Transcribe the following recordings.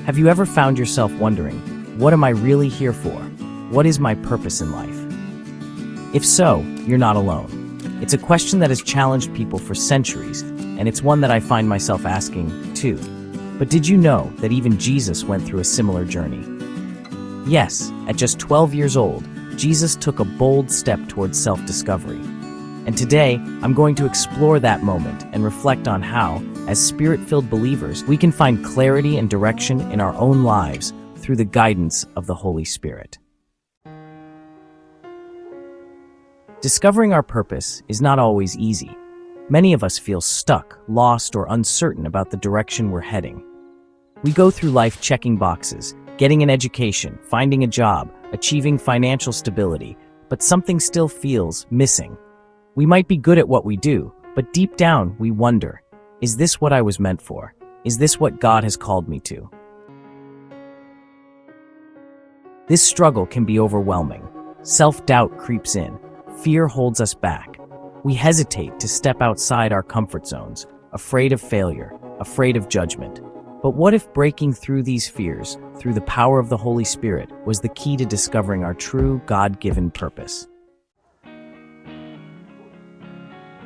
Have you ever found yourself wondering, what am I really here for? What is my purpose in life? If so, you're not alone. It's a question that has challenged people for centuries, and it's one that I find myself asking, too. But did you know that even Jesus went through a similar journey? Yes, at just 12 years old, Jesus took a bold step towards self-discovery. And today, I'm going to explore that moment and reflect on how, as Spirit-filled believers, we can find clarity and direction in our own lives through the guidance of the Holy Spirit. Discovering our purpose is not always easy. Many of us feel stuck, lost, or uncertain about the direction we're heading. We go through life checking boxes, getting an education, finding a job, achieving financial stability, but something still feels missing. We might be good at what we do, but deep down we wonder, is this what I was meant for? Is this what God has called me to? This struggle can be overwhelming. Self-doubt creeps in. Fear holds us back. We hesitate to step outside our comfort zones, afraid of failure, afraid of judgment. But what if breaking through these fears, through the power of the Holy Spirit, was the key to discovering our true God-given purpose?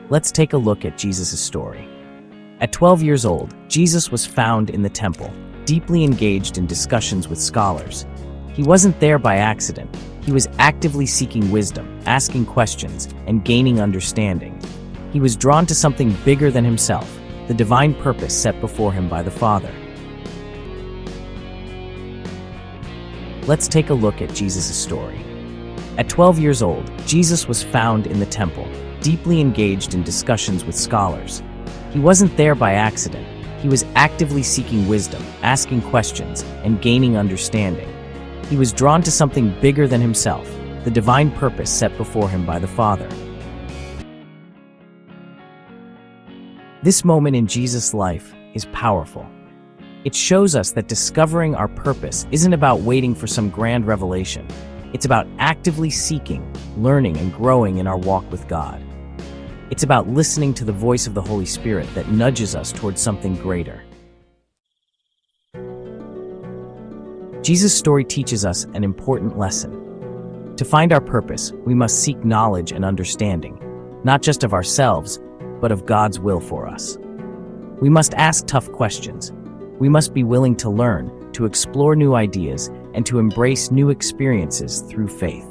Let's take a look at Jesus' story. At 12 years old, Jesus was found in the temple, deeply engaged in discussions with scholars. He wasn't there by accident. He was actively seeking wisdom, asking questions, and gaining understanding. He was drawn to something bigger than himself, the divine purpose set before him by the Father. Let's take a look at Jesus' story. At 12 years old, Jesus was found in the temple, deeply engaged in discussions with scholars. He wasn't there by accident. He was actively seeking wisdom, asking questions, and gaining understanding. He was drawn to something bigger than himself, the divine purpose set before him by the Father. This moment in Jesus' life is powerful. It shows us that discovering our purpose isn't about waiting for some grand revelation. It's about actively seeking, learning, and growing in our walk with God. It's about listening to the voice of the Holy Spirit that nudges us towards something greater. Jesus' story teaches us an important lesson. To find our purpose, we must seek knowledge and understanding, not just of ourselves, but of God's will for us. We must ask tough questions. We must be willing to learn, to explore new ideas, and to embrace new experiences through faith.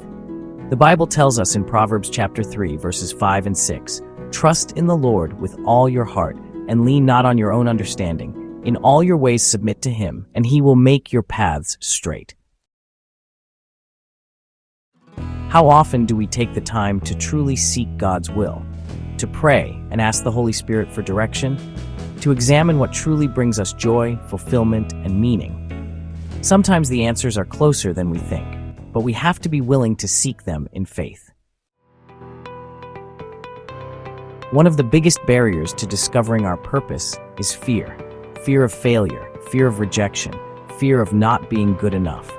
The Bible tells us in Proverbs chapter 3, verses 5 and 6, "Trust in the Lord with all your heart, and lean not on your own understanding. In all your ways submit to Him, and He will make your paths straight." How often do we take the time to truly seek God's will? To pray and ask the Holy Spirit for direction? To examine what truly brings us joy, fulfillment, and meaning? Sometimes the answers are closer than we think, but we have to be willing to seek them in faith. One of the biggest barriers to discovering our purpose is fear. Fear of failure, fear of rejection, fear of not being good enough.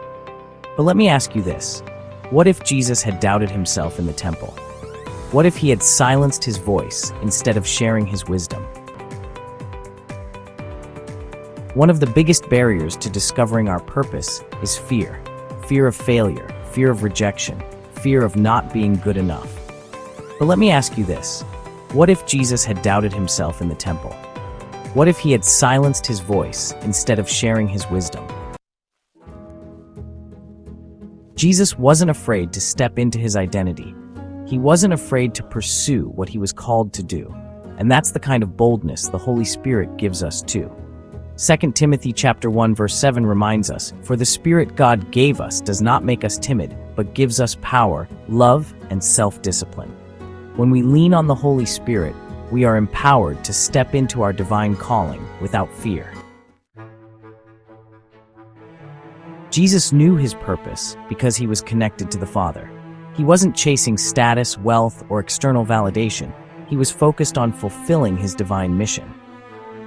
But let me ask you this. What if Jesus had doubted himself in the temple? What if he had silenced his voice instead of sharing his wisdom? One of the biggest barriers to discovering our purpose is fear. Fear of failure, fear of rejection, fear of not being good enough. But let me ask you this. What if Jesus had doubted himself in the temple? What if he had silenced his voice instead of sharing his wisdom? Jesus wasn't afraid to step into his identity. He wasn't afraid to pursue what he was called to do. And that's the kind of boldness the Holy Spirit gives us too. 2 Timothy chapter 1 verse 7 reminds us, "For the Spirit God gave us does not make us timid, but gives us power, love, and self-discipline." When we lean on the Holy Spirit, we are empowered to step into our divine calling without fear. Jesus knew his purpose because he was connected to the Father. He wasn't chasing status, wealth, or external validation. He was focused on fulfilling his divine mission.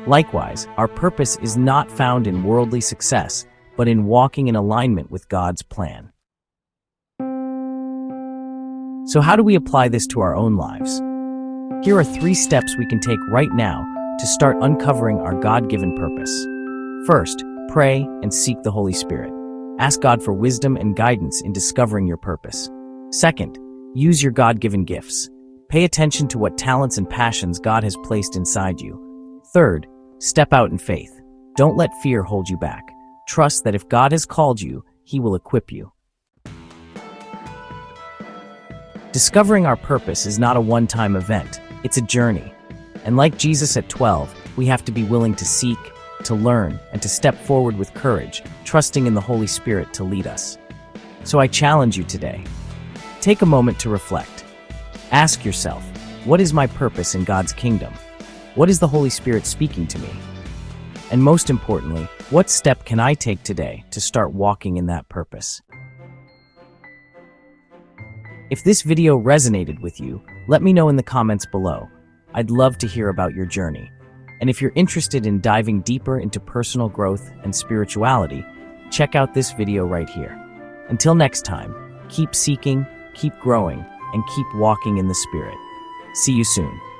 Likewise, our purpose is not found in worldly success, but in walking in alignment with God's plan. So how do we apply this to our own lives? Here are 3 steps we can take right now to start uncovering our God-given purpose. First, Pray and seek the Holy Spirit. Ask God for wisdom and guidance in discovering your purpose. Second, use your God-given gifts. Pay attention to what talents and passions God has placed inside you. Third, step out in faith. Don't let fear hold you back. Trust that if God has called you, He will equip you. Discovering our purpose is not a one-time event. It's a journey. And like Jesus at 12, we have to be willing to seek, to learn, and to step forward with courage, trusting in the Holy Spirit to lead us. So I challenge you today. Take a moment to reflect. Ask yourself, what is my purpose in God's kingdom? What is the Holy Spirit speaking to me? And most importantly, what step can I take today to start walking in that purpose? If this video resonated with you, let me know in the comments below. I'd love to hear about your journey. And if you're interested in diving deeper into personal growth and spirituality, check out this video right here. Until next time, keep seeking, keep growing, and keep walking in the Spirit. See you soon.